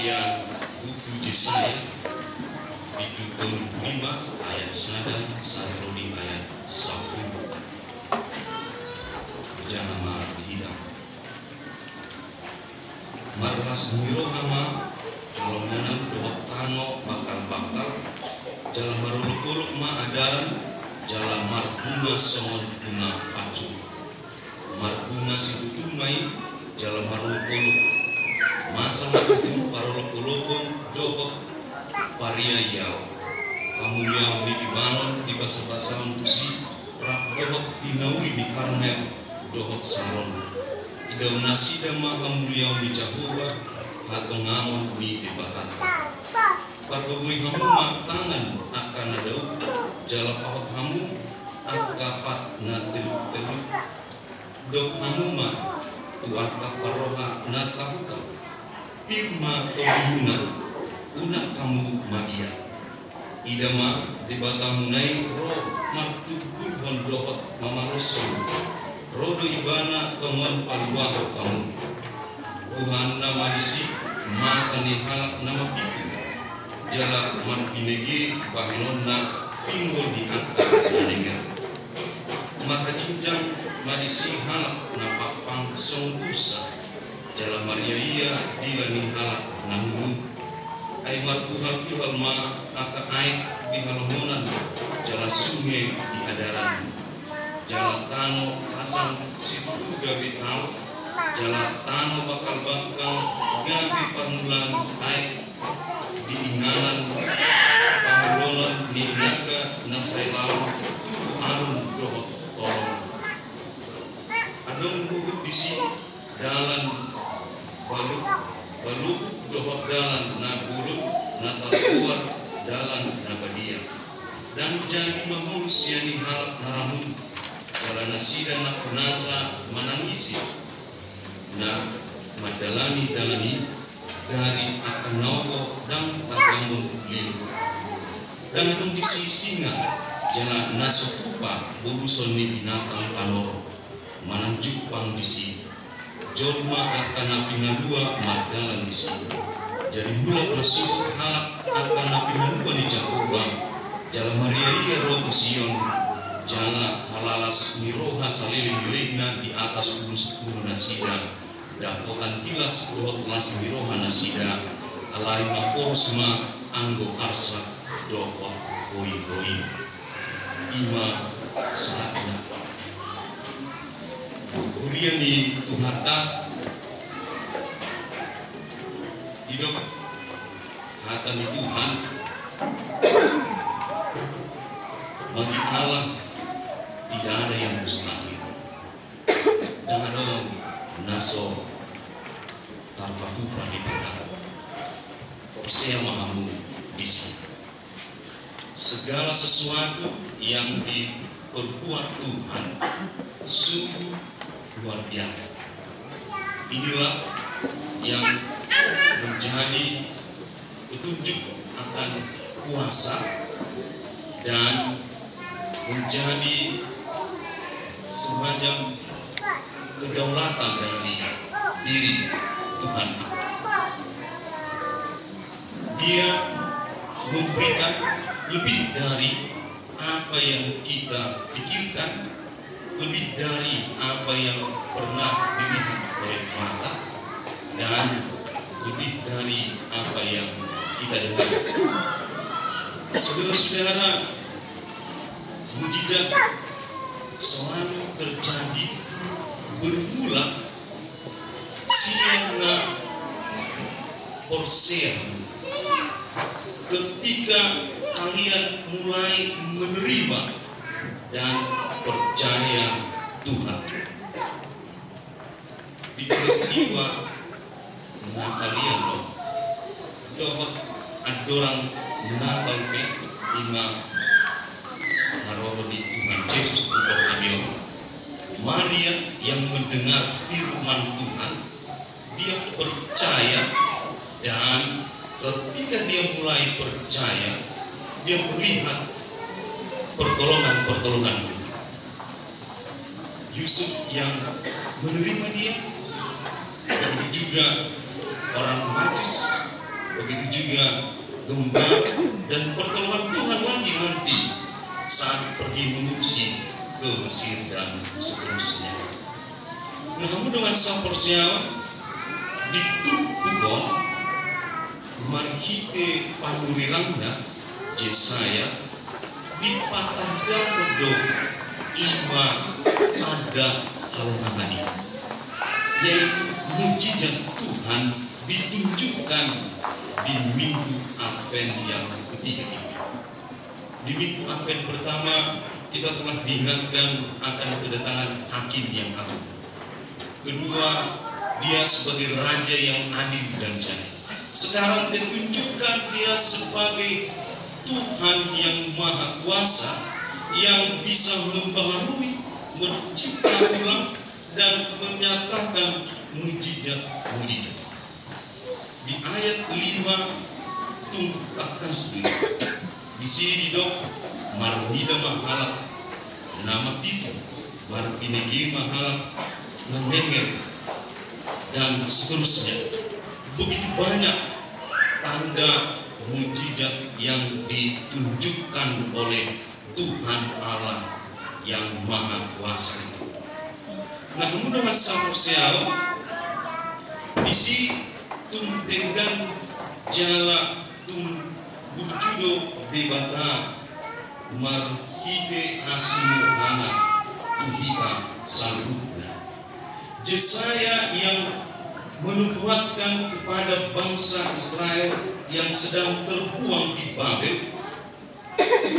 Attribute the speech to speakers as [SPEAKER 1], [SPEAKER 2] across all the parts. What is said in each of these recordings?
[SPEAKER 1] Siang buku Yesaya itu tahun 5 ayat 1 sampai ayat 10. Jangan mah dihidang. Marwas mirohama kalau menang doa tano bakal jalan maruluk-uluk ma adaran jalan marbunga songon bunga pacu marbunga situ tumai jalan maruluk-uluk masa itu parolok-ulukon dohok pariayau kamuliau ni dibanon di basa-basa tusi rap dohok hinauri ni karmel dohok saron idau nasida maha muliau ni Jehovah hatong ngamon ni debatata pargogoi hamu ma tangan akan nadau jala pahot hamu akapat na teluk dok hamu ma tu akap paroha na tahuka pirma tolihuna una kamu madia idama debatamunai ro martubul hondohot mamaloson rodo ibana temuan paliwaho kamu Tuhan nama disi mata ni halak nama pitu jala marbinegi bahinonna pinggol di angka nanenga marajinjang madisi halak napapang songgusa jala mariaia dilani halak nangmu ay marpuhal-puhal ma aka aik bihalomonan jala sungai di adaran jala tano pasang situ gabi tau jala tano bakal gabi permulaan aik diinganan pamulonan ninaga nasai laut tubuh arun dohot tolong adong gugut bisi dalan baluk dohot dalan na buluk na tatuar dalan na badia dan jadi memulus yani halap naramun jalan nasida na punasa manangisi na madalani dalani dari akan naoko dan tagamon lilu dan adong disi singa jana nasokupa bubuson ni binatang panoro manang jupang disi jolma akan napingadua madalan disi jadi mulak masuk halak akan napingadua ni Jehovah jala Maria iya robo Sion jala halalas miroha salilih-lilihna di atas ulus-ulu nasida dapokan ilas dohot las miroha nasida alai maporus ma anggo arsa dohot hoi-hoi ima saatnya kurian di Tuhata tidak hata di Tuhan bagi Allah tidak ada yang mustahil jangan dong naso tanpa tuhan di tengah percaya mahamu disi segala sesuatu yang diperbuat Tuhan sungguh luar biasa inilah yang menjadi petunjuk akan kuasa dan menjadi semacam kedaulatan dari diri Tuhan. Dia memberikan lebih dari apa yang kita pikirkan, lebih dari apa yang pernah dilihat oleh mata, dan lebih dari apa yang kita dengar. Saudara-saudara, mujizat selalu terjadi bermula siang Persea ketika kalian mulai menerima dan percaya Tuhan. Di peristiwa Natalian dohot adorang Natal pe ima haroro di Tuhan Yesus Tuhan Maria yang mendengar firman Tuhan, dia percaya dan ketika dia mulai percaya, dia melihat pertolongan Tuhan. Yusuf yang menerima dia, begitu juga orang Majus begitu juga gembala dan pertolongan Tuhan lagi nanti saat pergi mengungsi ke Mesir dan seterusnya. Nah, dengan saporsial ditubuhkan marhite pamurirangna Yesaya dipatahkan do ima ada halmangani, yaitu mujizat Tuhan ditunjukkan di minggu Advent yang ketiga ini. Di minggu Advent pertama kita telah diingatkan akan kedatangan Hakim yang agung. Kedua, dia sebagai Raja yang adil dan jaya. Sekarang ditunjukkan dia sebagai Tuhan yang Maha Kuasa, yang bisa membaharui, mencipta ulang, dan menyatakan mujizat-mujizat. Di ayat 5 tungtakas di sini dok marnida mahalak nama itu marpinegi mahalak namenger dan seterusnya. Begitu banyak tanda mujizat yang ditunjukkan oleh Tuhan Allah yang Maha Kuasa itu. Nah, dengan samusial di sini tung dengan jala tung burjudo bebata marhite asimuhana tuhita salutna. Yesaya yang menubuatkan kepada bangsa Israel yang sedang terbuang di Babel.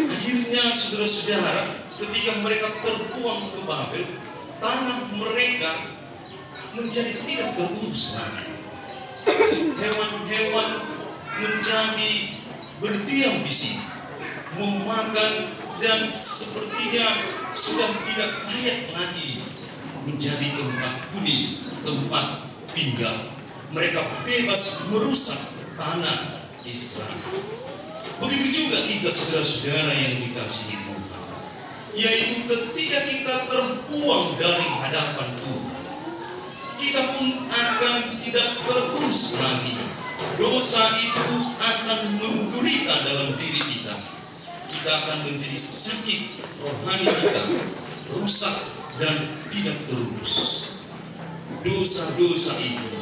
[SPEAKER 1] Akhirnya saudara-saudara, ketika mereka terbuang ke Babel, tanah mereka menjadi tidak terurus lagi. Hewan-hewan menjadi berdiam di sini, memakan, dan sepertinya sudah tidak layak lagi menjadi tempat huni, tempat tinggal. Mereka bebas merusak tanah Israel. Begitu juga kita saudara-saudara yang dikasihi Tuhan, yaitu ketika kita terbuang dari hadapan Tuhan, kita pun akan tidak terurus lagi. Dosa itu akan menggurita dalam diri kita. Kita akan menjadi sakit rohani kita, rusak dan tidak terurus. Dosa-dosa itu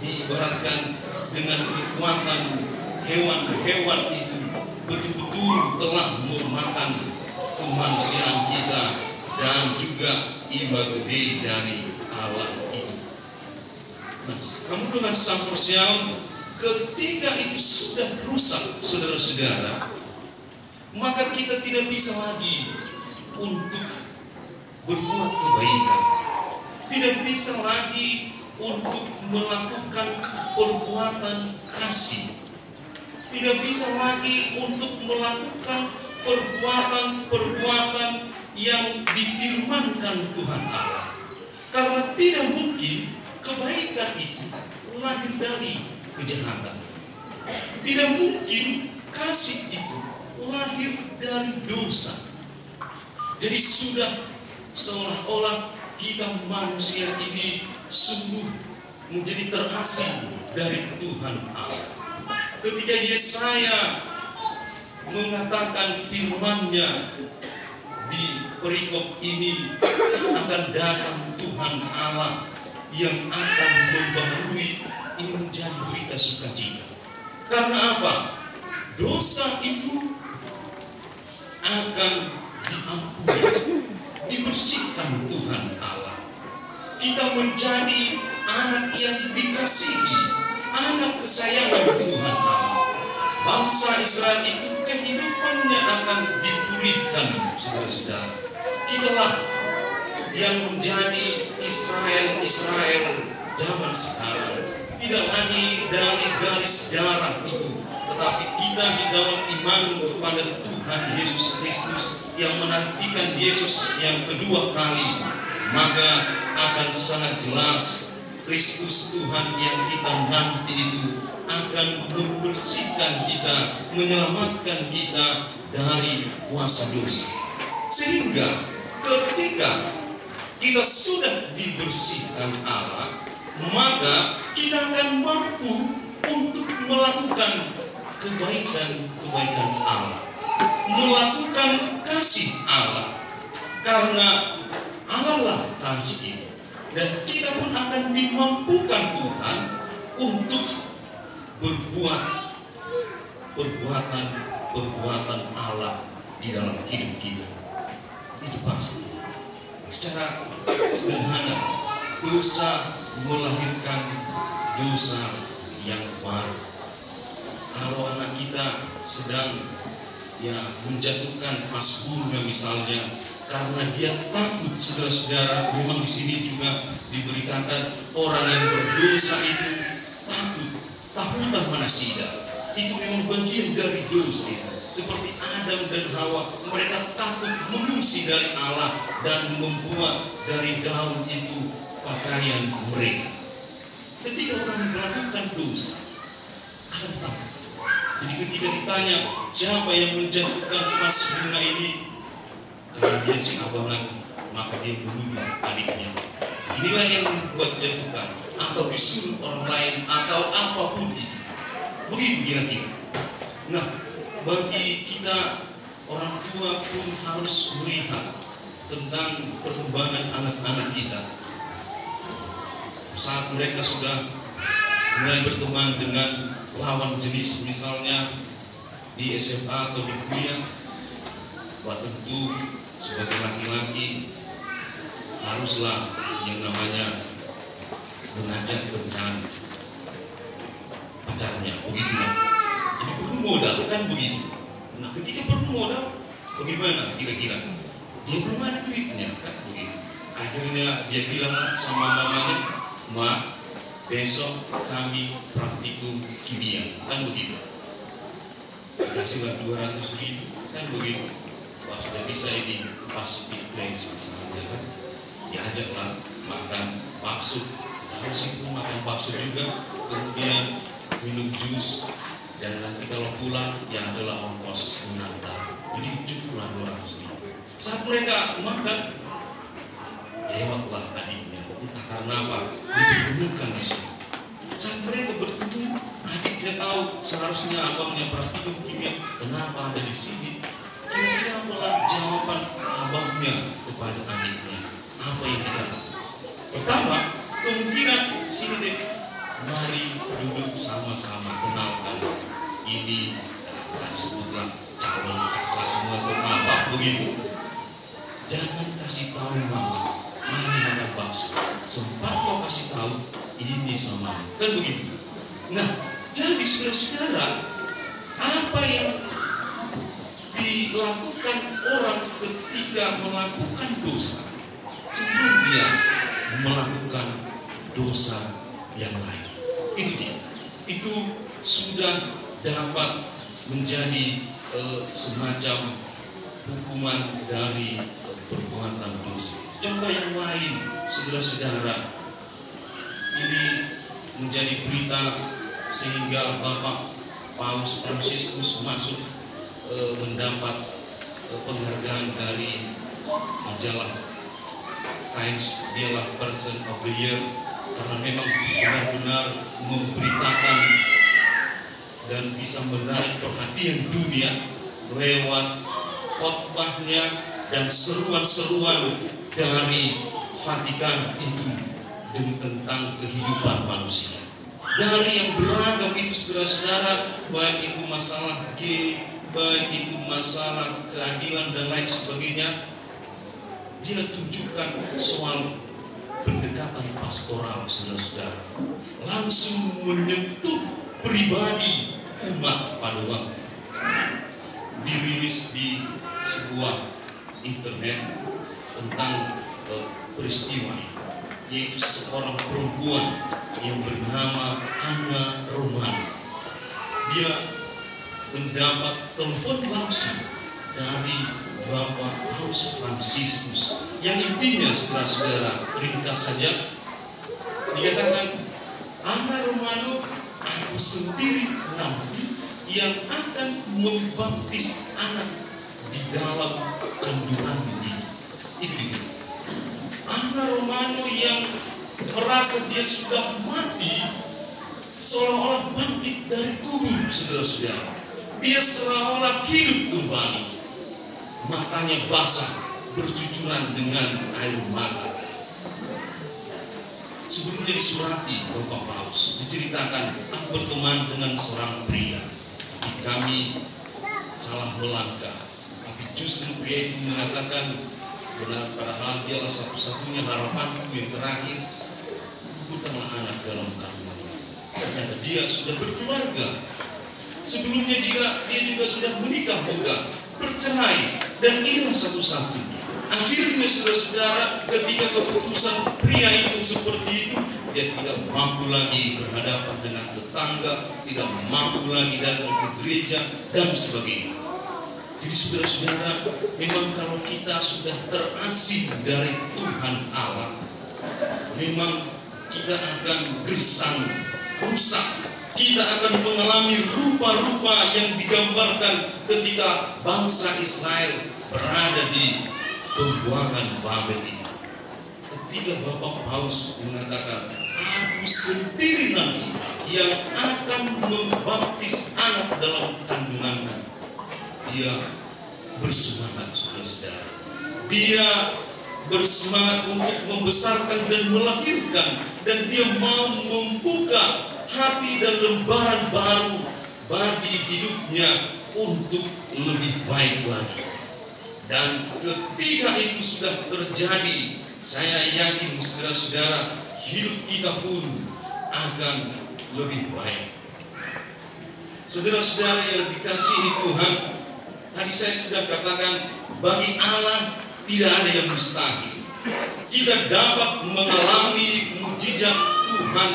[SPEAKER 1] diibaratkan dengan kekuatan hewan-hewan itu betul-betul telah memakan kemanusiaan kita dan juga ibadah dari Allah itu. Nah, kamu dengan sampursial ketika itu sudah rusak, saudara-saudara, maka kita tidak bisa lagi untuk berbuat kebaikan, tidak bisa lagi untuk melakukan perbuatan kasih, tidak bisa lagi untuk melakukan perbuatan-perbuatan yang difirmankan Tuhan Allah. Karena tidak mungkin kebaikan itu lahir dari kejahatan. Tidak mungkin kasih itu lahir dari dosa. Jadi sudah seolah-olah kita manusia ini sungguh menjadi terasing dari Tuhan Allah. Ketika Yesaya mengatakan firman-Nya di perikop ini, akan datang Tuhan Allah yang akan membaharui, ini menjadi berita sukacita. Karena apa? Dosa itu akan diampuni, dibersihkan Tuhan Allah. Kita menjadi anak yang dikasihi, anak kesayangan Tuhan Allah. Bangsa Israel itu kehidupannya akan dipulihkan, saudara-saudara. Itulah yang menjadi Israel zaman sekarang. Tidak lagi dari garis darah itu, tetapi kita di dalam iman kepada Tuhan Yesus Kristus yang menantikan Yesus yang kedua kali, maka akan sangat jelas Kristus Tuhan yang kita nanti itu akan membersihkan kita, menyelamatkan kita dari kuasa dosa. Sehingga ketika kita sudah dibersihkan Allah, maka kita akan mampu untuk melakukan kebaikan Allah, melakukan kasih Allah, karena Allah lah kasih itu. Dan kita pun akan dimampukan Tuhan untuk berbuat perbuatan Allah di dalam hidup kita. Itu pasti. Secara sederhana, dosa melahirkan dosa yang baru. Kalau anak kita sedang menjatuhkan fasbulnya misalnya, karena dia takut, saudara-saudara, memang di sini juga diberitakan orang yang berdosa itu takutan manasida. Itu memang bagian dari dosa itu. Seperti Adam dan Hawa, mereka takut mengungsi dari Allah dan membuat dari daun itu pakaian mereka. Ketika orang melakukan dosa, akan takut. Jadi ketika ditanya siapa yang menjatuhkan vas bunga ini, karena dia si abangan, maka dia menuduh adiknya. Inilah yang membuat jatuhkan, atau disuruh orang lain, atau apapun itu. Begitu kira-kira. Nah, bagi kita orang tua pun harus melihat tentang perkembangan anak-anak kita. Saat mereka sudah mulai berteman dengan lawan jenis, misalnya di SMA atau di kuliah, tentu sebagai laki-laki haruslah yang namanya mengajak kencan pacarnya, begitulah. Jadi perlu modal, kan begitu. Nah, ketika perlu modal, bagaimana kira-kira? Dia belum ada duitnya, kan begitu. Akhirnya dia bilang sama mamanya, "Ma, besok kami praktikum kimia," kan begitu. Kasihlah 200.000, kan begitu. Wah, sudah bisa ini Pacific Place misalnya, kan. Diajaklah makan bakso, harus itu makan bakso juga, kemudian minum jus, dan nanti kalau pulang ya adalah ongkos mengantar. Jadi cukuplah 200.000. Saat mereka makan, lewatlah adiknya, entah karena apa, dipertemukan di sini. Saat mereka bertemu, adiknya tahu seharusnya abangnya praktikum kimia, kenapa ada di sini? Kira-kira apalah jawaban abangnya kepada adiknya? Apa yang dikatakan? Pertama, kemungkinan sini deh, mari duduk sama-sama, kenalkan. Ini tadi sebutlah calon kakakmu atau apa begitu. Jangan kasih tahu mama, mari makan bakso. Sempat kau kasih tahu, ini sama, kan begitu. Nah, jadi saudara-saudara, apa yang dilakukan orang ketika melakukan dosa, sebelum dia melakukan dosa yang lain, itu dia. Itu sudah dapat menjadi semacam hukuman dari perbuatan dosa. Contoh yang lain, saudara-saudara, ini menjadi berita sehingga Bapak Paus Fransiskus masuk mendapat penghargaan dari majalah Times. Dialah Person of the Year karena memang benar-benar memberitakan dan bisa menarik perhatian dunia lewat khotbahnya dan seruan-seruan dari Vatikan itu tentang kehidupan manusia. Dari yang beragam itu, saudara-saudara, baik itu masalah gay, baik itu masalah keadilan dan lain sebagainya, dia tunjukkan soal pendekatan pastoral, saudara-saudara, langsung menyentuh pribadi umat pada waktu. Dirilis di sebuah internet tentang peristiwa, yaitu seorang perempuan yang bernama Anna Romano. Dia mendapat telepon langsung dari Bapak Paus Fransiskus, yang intinya, saudara-saudara, ringkas saja, dikatakan, Anna Romano, aku sendiri nanti yang akan membaptis anak di dalam kandunganmu ini. Itu dia. Anna Romano yang merasa dia sudah mati seolah-olah bangkit dari kubur, saudara-saudara. Dia seolah-olah hidup kembali. Matanya basah, bercucuran dengan air mata. Sebelumnya disurati Bapak Paus, diceritakan, aku berteman dengan seorang pria, tapi kami salah melangkah. Tapi justru pria itu mengatakan, benar, padahal dialah satu-satunya harapanku yang terakhir, kuburkanlah anak dalam kandungan. Ternyata dia sudah berkeluarga. Sebelumnya dia juga sudah menikah muda, bercerai, dan inilah satu-satunya. Akhirnya saudara-saudara, ketika keputusan pria itu seperti itu, dia tidak mampu lagi berhadapan dengan tetangga, tidak mampu lagi datang ke gereja, dan sebagainya. Jadi saudara-saudara, memang kalau kita sudah terasing dari Tuhan Allah, memang kita akan gersang, rusak. Kita akan mengalami rupa-rupa yang digambarkan ketika bangsa Israel berada di pembuangan Babel itu. Ketika Bapak Paus mengatakan, aku sendiri nanti yang akan membaptis anak dalam kandunganku. Dia bersemangat, saudara-saudara. Dia bersemangat untuk membesarkan dan melahirkan, dan dia mau membuka hati dan lembaran baru bagi hidupnya untuk lebih baik lagi. Dan ketika itu sudah terjadi, saya yakin saudara-saudara, hidup kita pun akan lebih baik. Saudara-saudara yang dikasihi Tuhan, tadi saya sudah katakan, bagi Allah tidak ada yang mustahil. Kita dapat mengalami mukjizat Tuhan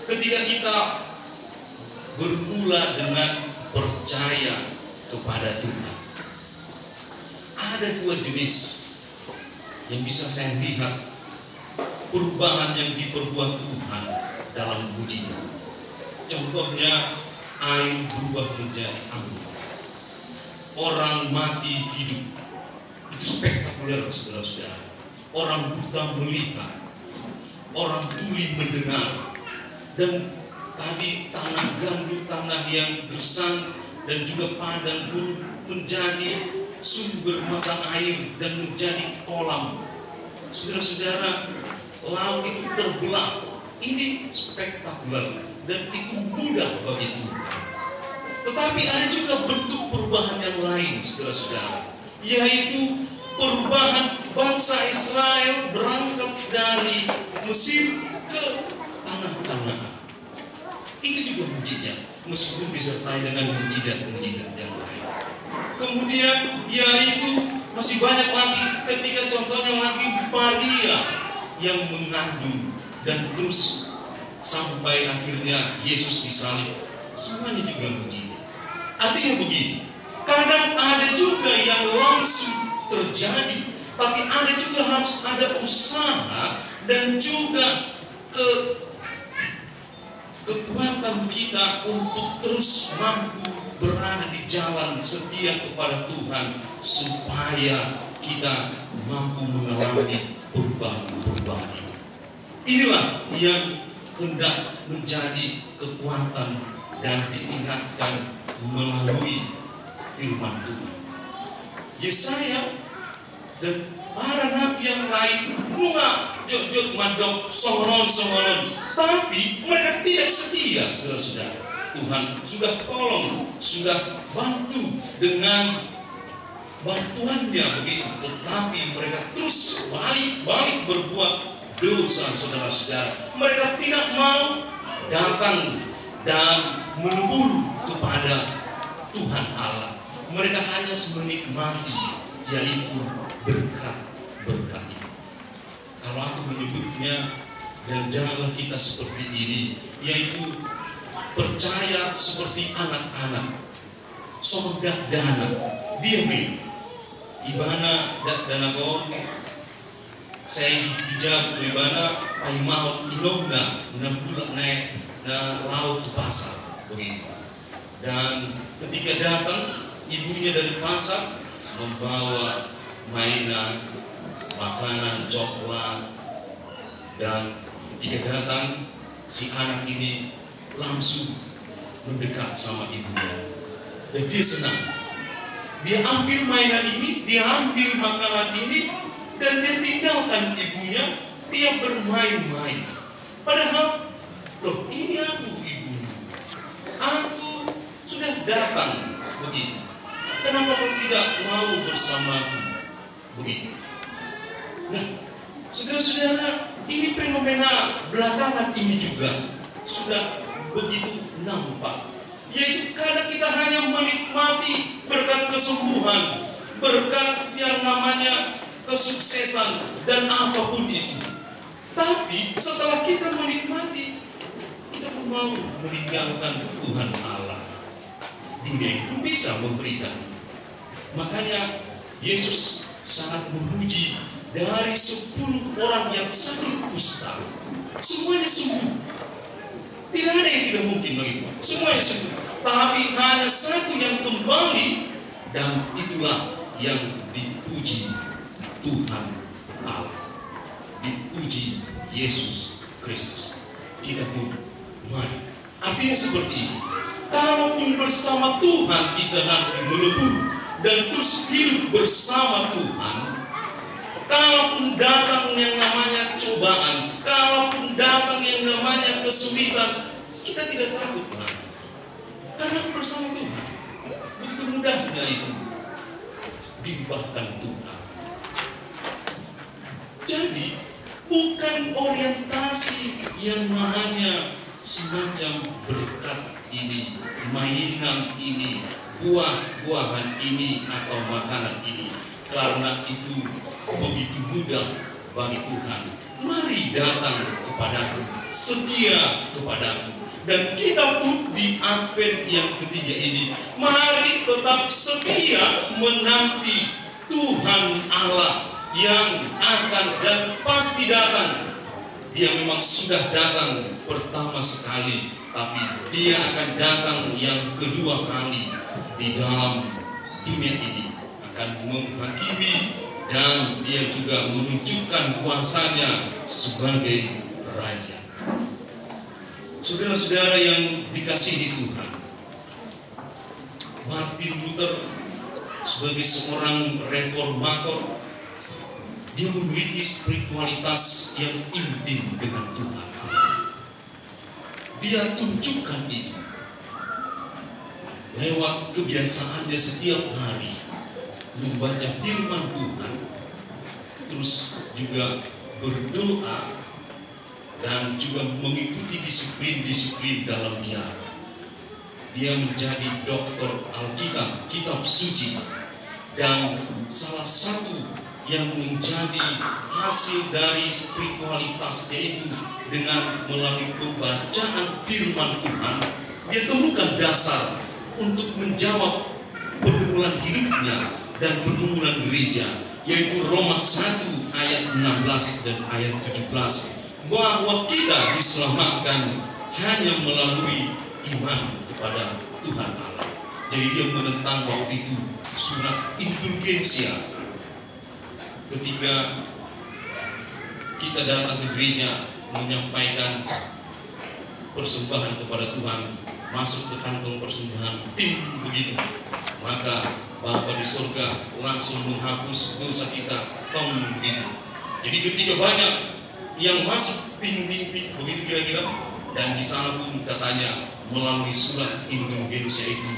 [SPEAKER 1] ketika kita bermula dengan percaya kepada Tuhan. Ada dua jenis yang bisa saya lihat perubahan yang diperbuat Tuhan dalam mukjizat. Contohnya, air berubah menjadi anggur. Orang mati hidup. Itu spektakuler, saudara-saudara. Orang buta melihat, orang tuli mendengar. Dan tadi tanah gandum, tanah yang gersang dan juga padang gurun menjadi sumber mata air dan menjadi kolam. Saudara-saudara, laut itu terbelah. Ini spektakuler dan itu mudah bagi Tuhan. Tetapi ada juga bentuk perubahan yang lain, saudara-saudara, yaitu perubahan bangsa Israel berangkat dari Mesir ke tanah Kanaan. Itu juga mukjizat, meskipun disertai dengan mukjizat-mukjizat yang lain. Kemudian yaitu masih banyak lagi, ketika contohnya lagi Maria yang mengandung dan terus sampai akhirnya Yesus disalib. Semuanya juga mukjizat. Artinya begini, kadang ada juga yang langsung terjadi, tapi ada juga harus ada usaha dan juga kekuatan kita untuk terus mampu berada di jalan setia kepada Tuhan, supaya kita mampu mengalami perubahan-perubahan ini. Inilah yang hendak menjadi kekuatan dan diingatkan melalui firman Tuhan. Yesaya dan para nabi yang lain jok madok songon, tapi mereka tidak setia, saudara-saudara. Tuhan sudah tolong, sudah bantu dengan bantuannya begitu, tetapi mereka terus balik berbuat dosa, saudara-saudara. Mereka tidak mau datang dan melebur kepada Tuhan Allah. Mereka hanya menikmati, yaitu berkat-berkat itu. Kalau aku menyebutnya, dan janganlah kita seperti ini, yaitu percaya seperti anak-anak, sorga dana, diame, ibana dana gon, saya dijago ibana, paimahot inongna, bulan naik na laut ke pasar, begitu. Dan ketika datang ibunya dari pasar membawa mainan, makanan, coklat, dan ketika datang si anak ini langsung mendekat sama ibunya. Dan dia senang. Dia ambil mainan ini, dia ambil makanan ini, dan dia tinggalkan ibunya. Dia bermain-main. Padahal, loh, ini aku ibunya. Aku sudah datang begitu. Kenapa kau tidak mau bersamaku? Begitu. Nah, saudara-saudara, ini fenomena belakangan ini juga sudah begitu nampak. Yaitu kadang kita hanya menikmati berkat kesembuhan, berkat yang namanya kesuksesan, dan apapun itu. Tapi setelah kita menikmati, kita pun mau meninggalkan Tuhan Allah. Dunia ini pun bisa memberikan. Makanya Yesus sangat memuji dari 10 orang yang sakit kusta. Semuanya sembuh. Tidak ada yang tidak mungkin begitu. Semuanya sembuh. Tapi hanya satu yang kembali, dan itulah yang dipuji Tuhan Allah. Dipuji Yesus Kristus. Kita pun mari. Artinya seperti ini. Kalaupun bersama Tuhan kita nanti melebur dan terus hidup bersama Tuhan, kalaupun datang yang namanya cobaan, kalaupun datang yang namanya kesulitan, kita tidak takut lagi. Karena aku bersama Tuhan. Begitu mudahnya itu diubahkan Tuhan. Jadi bukan orientasi yang namanya semacam berkat ini, mainan ini, buah-buahan ini, atau makanan ini. Karena itu begitu mudah bagi Tuhan. Mari datang kepadaku, setia kepadaku. Dan kita pun di Advent yang ketiga ini, mari tetap setia menanti Tuhan Allah yang akan dan pasti datang. Dia memang sudah datang pertama sekali, tapi dia akan datang yang kedua kali di dalam dunia ini, akan menghakimi, dan dia juga menunjukkan kuasanya sebagai Raja. Saudara-saudara yang dikasihi Tuhan, Martin Luther sebagai seorang reformator, dia memiliki spiritualitas yang intim dengan Tuhan Allah. Dia tunjukkan itu lewat kebiasaannya setiap hari membaca firman Tuhan, terus juga berdoa, dan juga mengikuti disiplin-disiplin dalam biara. Dia menjadi doktor Alkitab, kitab suci, dan salah satu yang menjadi hasil dari spiritualitasnya itu dengan melalui pembacaan firman Tuhan, dia temukan dasar untuk menjawab pergumulan hidupnya dan pergumulan gereja, yaitu Roma 1 ayat 16 dan ayat 17. Bahwa kita diselamatkan hanya melalui iman kepada Tuhan Allah. Jadi dia menentang waktu itu surat indulgensia. Ketika kita datang ke gereja menyampaikan persembahan kepada Tuhan, masuk ke kantong persembahan, tim begitu, maka Bapa di surga langsung menghapus dosa kita, tong begitu. Jadi ketika banyak yang masuk ping-ping begitu kira-kira, dan di sana pun katanya melalui surat indulgensia itu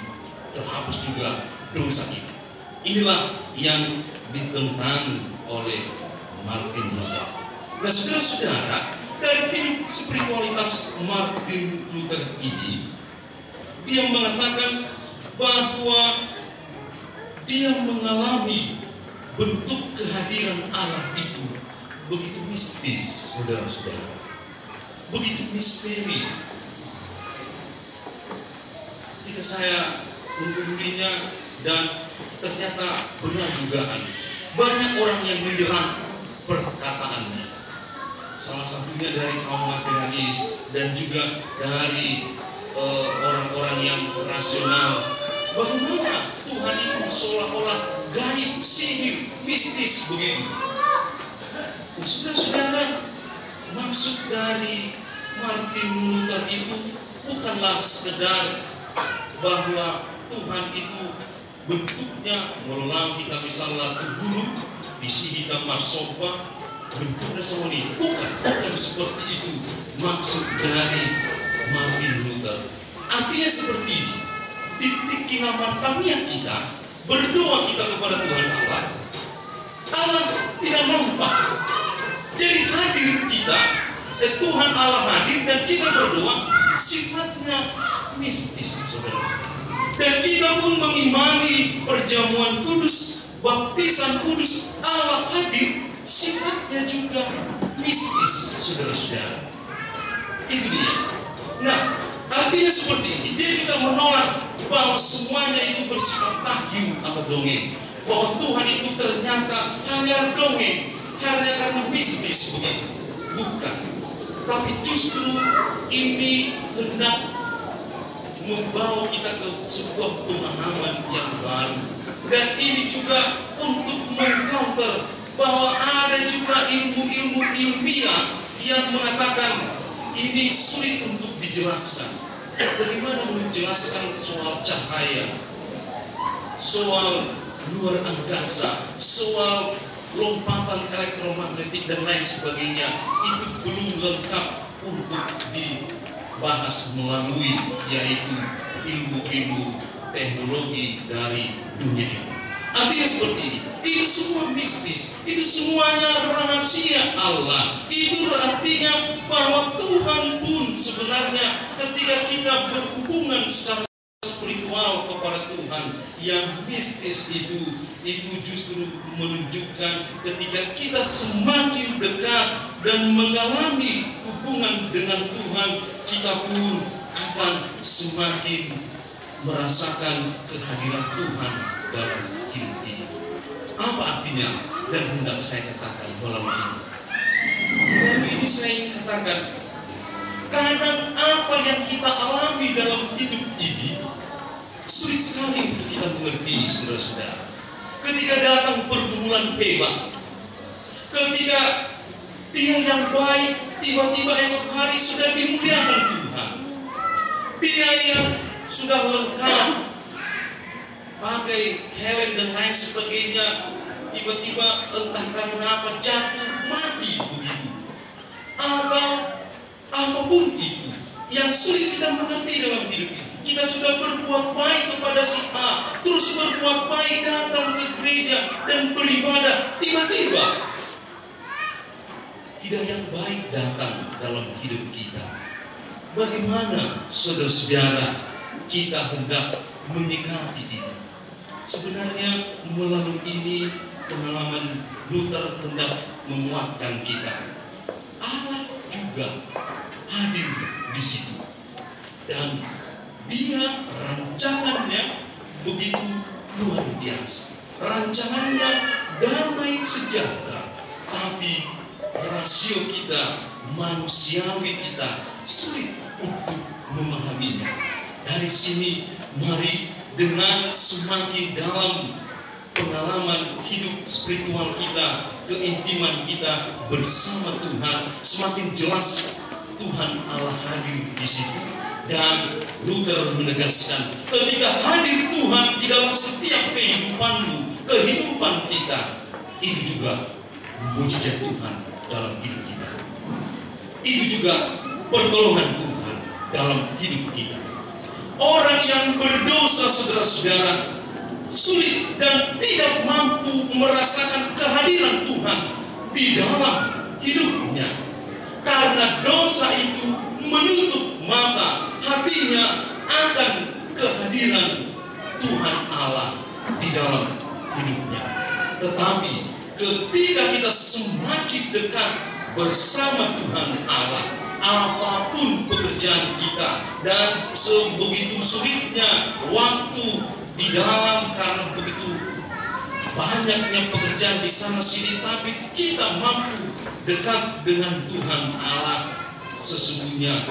[SPEAKER 1] terhapus juga dosa kita. Inilah yang ditentang oleh Martin Luther. Nah, saudara-saudara, dari hidup spiritualitas Martin Luther ini, dia mengatakan bahwa dia mengalami bentuk kehadiran Allah itu begitu mistis, saudara-saudara, begitu misteri. Ketika saya mengunjunginya, dan ternyata benar dugaan, banyak orang yang menyerang perkataannya. Salah satunya dari kaum materialis dan juga dari orang-orang yang rasional. Bagaimana Tuhan itu seolah-olah gaib, sihir, mistis begitu. Saudara-saudara, maksud dari Martin Luther itu bukanlah sekedar bahwa Tuhan itu bentuknya melalui kita misalnya tuguluk, bisi hitam marsopa, bentuknya sama ini. Bukan seperti itu maksud dari Martin Luther. Artinya seperti ini. Di tikina martamiah kita, berdoa kita kepada Tuhan Allah, Allah tidak nampak. Jadi hadir kita, Tuhan Allah hadir dan kita berdoa, sifatnya mistis, saudara. Dan kita pun mengimani perjamuan kudus, baptisan kudus, Allah hadir, sifatnya juga mistis, saudara-saudara. Itu dia. Nah, artinya seperti ini. Dia juga menolak bahwa semuanya itu bersifat takyum atau dongeng. Bahwa Tuhan itu ternyata hanya dongeng karena mistis begitu. Bukan. Tapi justru ini hendak membawa kita ke sebuah pemahaman yang baru. Dan ini juga untuk mengcounter bahwa ada juga ilmu-ilmu ilmiah yang mengatakan ini sulit untuk dijelaskan. Bagaimana menjelaskan soal cahaya, soal luar angkasa, soal lompatan elektromagnetik dan lain sebagainya. Itu belum lengkap untuk dibahas melalui yaitu ilmu-ilmu teknologi dari dunia ini. Artinya seperti ini. Itu semua mistis, itu semuanya rahasia Allah. Itu artinya bahwa Tuhan pun sebenarnya ketika kita berhubungan secara spiritual kepada Tuhan, yang mistis itu justru menunjukkan ketika kita semakin dekat dan mengalami hubungan dengan Tuhan, kita pun akan semakin merasakan kehadiran Tuhan dalam hidup kita. Apa artinya dan hendak saya katakan malam ini? Malam ini saya ingin katakan, kadang apa yang kita alami dalam hidup ini sulit sekali untuk kita mengerti, saudara-saudara. Ketika datang pergumulan hebat, ketika dia yang baik tiba-tiba esok hari sudah dimuliakan Tuhan, dia yang sudah lengkap pakai helm dan lain sebagainya, tiba-tiba entah karena apa jatuh mati begitu, atau apapun itu yang sulit kita mengerti dalam hidup ini. Kita sudah berbuat baik kepada si A, terus berbuat baik datang ke gereja dan beribadah, tiba-tiba tidak yang baik datang dalam hidup kita. Bagaimana saudara-saudara kita hendak menyikapi itu? Sebenarnya melalui ini pengalaman Luther hendak menguatkan kita. Allah juga hadir di situ dan dia rancangannya begitu luar biasa. Rancangannya damai sejahtera, tapi rasio kita, manusiawi kita sulit untuk memahaminya. Dari sini mari dengan semakin dalam pengalaman hidup spiritual kita, keintiman kita bersama Tuhan, semakin jelas Tuhan Allah hadir di situ. Dan Luther menegaskan, ketika hadir Tuhan di dalam setiap kehidupanmu, kehidupan kita, itu juga mujizat Tuhan dalam hidup kita. Itu juga pertolongan Tuhan dalam hidup kita. Orang yang berdosa, saudara-saudara, sulit dan tidak mampu merasakan kehadiran Tuhan di dalam hidupnya, karena dosa itu menutup mata hatinya akan kehadiran Tuhan Allah di dalam hidupnya. Tetapi ketika kita semakin dekat bersama Tuhan Allah, apapun pekerjaan kita, dan sebegitu sulitnya waktu di dalam karena begitu banyaknya pekerjaan di sana sini, tapi kita mampu dekat dengan Tuhan Allah, sesungguhnya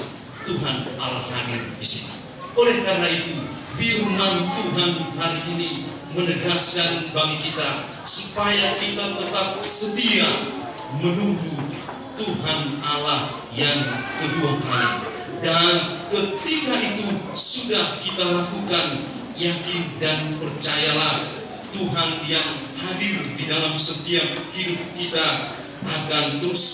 [SPEAKER 1] Tuhan Allah hadir di sini. Oleh karena itu, firman Tuhan hari ini menegaskan bagi kita supaya kita tetap setia menunggu Tuhan Allah yang kedua kali. Dan ketika itu sudah kita lakukan, yakin dan percayalah Tuhan yang hadir di dalam setiap hidup kita akan terus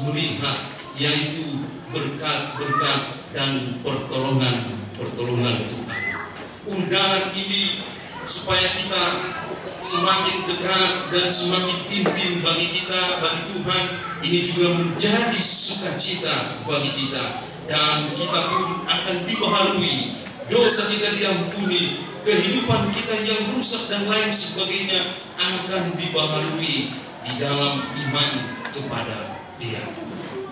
[SPEAKER 1] melihat, yaitu berkat-berkat dan pertolongan Tuhan. Undangan ini supaya kita semakin dekat dan semakin intim bagi kita, bagi Tuhan, ini juga menjadi sukacita bagi kita. Dan kita pun akan dibaharui, dosa kita diampuni, kehidupan kita yang rusak dan lain sebagainya akan dibaharui di dalam iman kepada Dia.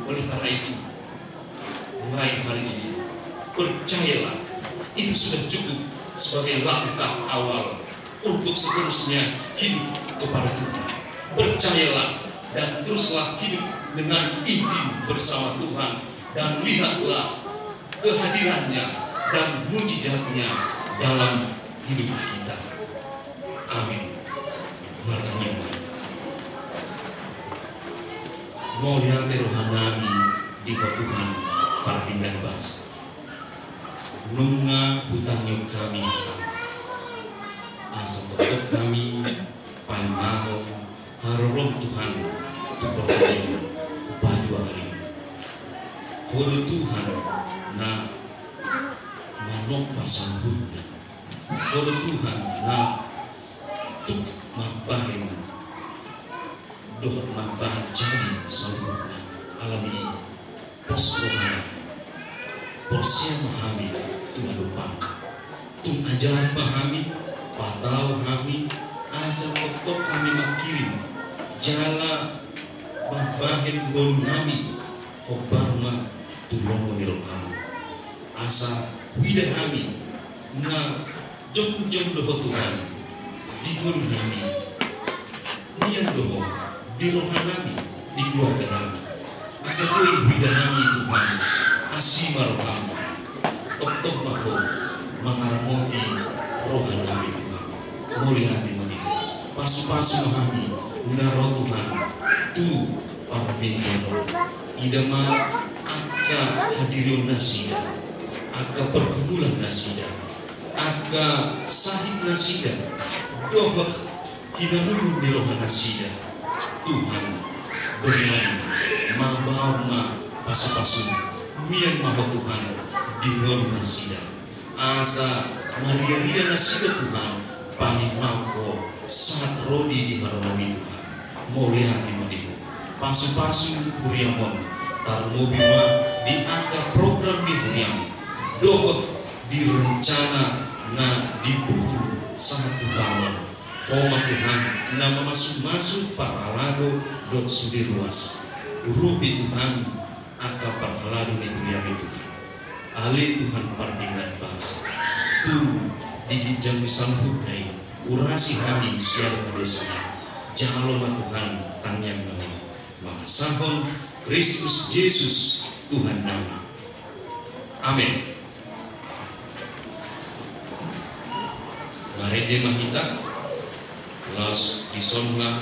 [SPEAKER 1] Oleh karena itu, mulai hari ini, percayalah, itu sudah cukup sebagai langkah awal untuk seterusnya hidup kepada Tuhan. Percayalah dan teruslah hidup dengan intim bersama Tuhan. Dan lihatlah kehadirannya dan mujizatnya dalam hidup kita. Amin. Martanya baik. Mau lihat rohanami di Tuhan partinggan bangsa. Nunga hutangnya kami hitam. Asal totok kami paimahong harorom Tuhan tu perkaya baju hari. Kodo Tuhan na manok pasambutna. Kodo Tuhan na tuk mabahin dohot mabahin jadi sambutna alam ini pos rohana porsia mahami Tuhan lupang tung ajari mahami patau kami asal kotok kami makirim jala mabahin golu nami hobarma tulong menirokam asa widah kami na jom doho Tuhan di guru kami nian doho di rohan kami di keluarga kami asa koi widah kami Tuhan asima roham tok mako mangaramoti rohan kami Tuhan mulyati mani pasu-pasu kami naro Tuhan tu parmin mano idama aka hadirin nasida, aka perkumpulan nasida, aka sahib nasida, dohok hinanulun di rohan nasida. Tuhan dengan mabaurma pasu-pasu mian maha Tuhan di rohan nasida. Asa maria nasida Tuhan pahimako saat rodi di harmoni Tuhan. Mau lihat madiku pasu-pasu huriamon tarmobima di angka program di huriam dohot di rencana na dibuhur satu tahun koma Tuhan nama masuk paralado dok sudi ruas urubi Tuhan angka paralado di huriam itu ali Tuhan pardingan bangsa tu digijang misambut nai urasi kami siar kadesana jangan lupa Tuhan tanyang nami mengasahon Kristus Yesus Tuhan nama. Amin. Mari dia kita las disonga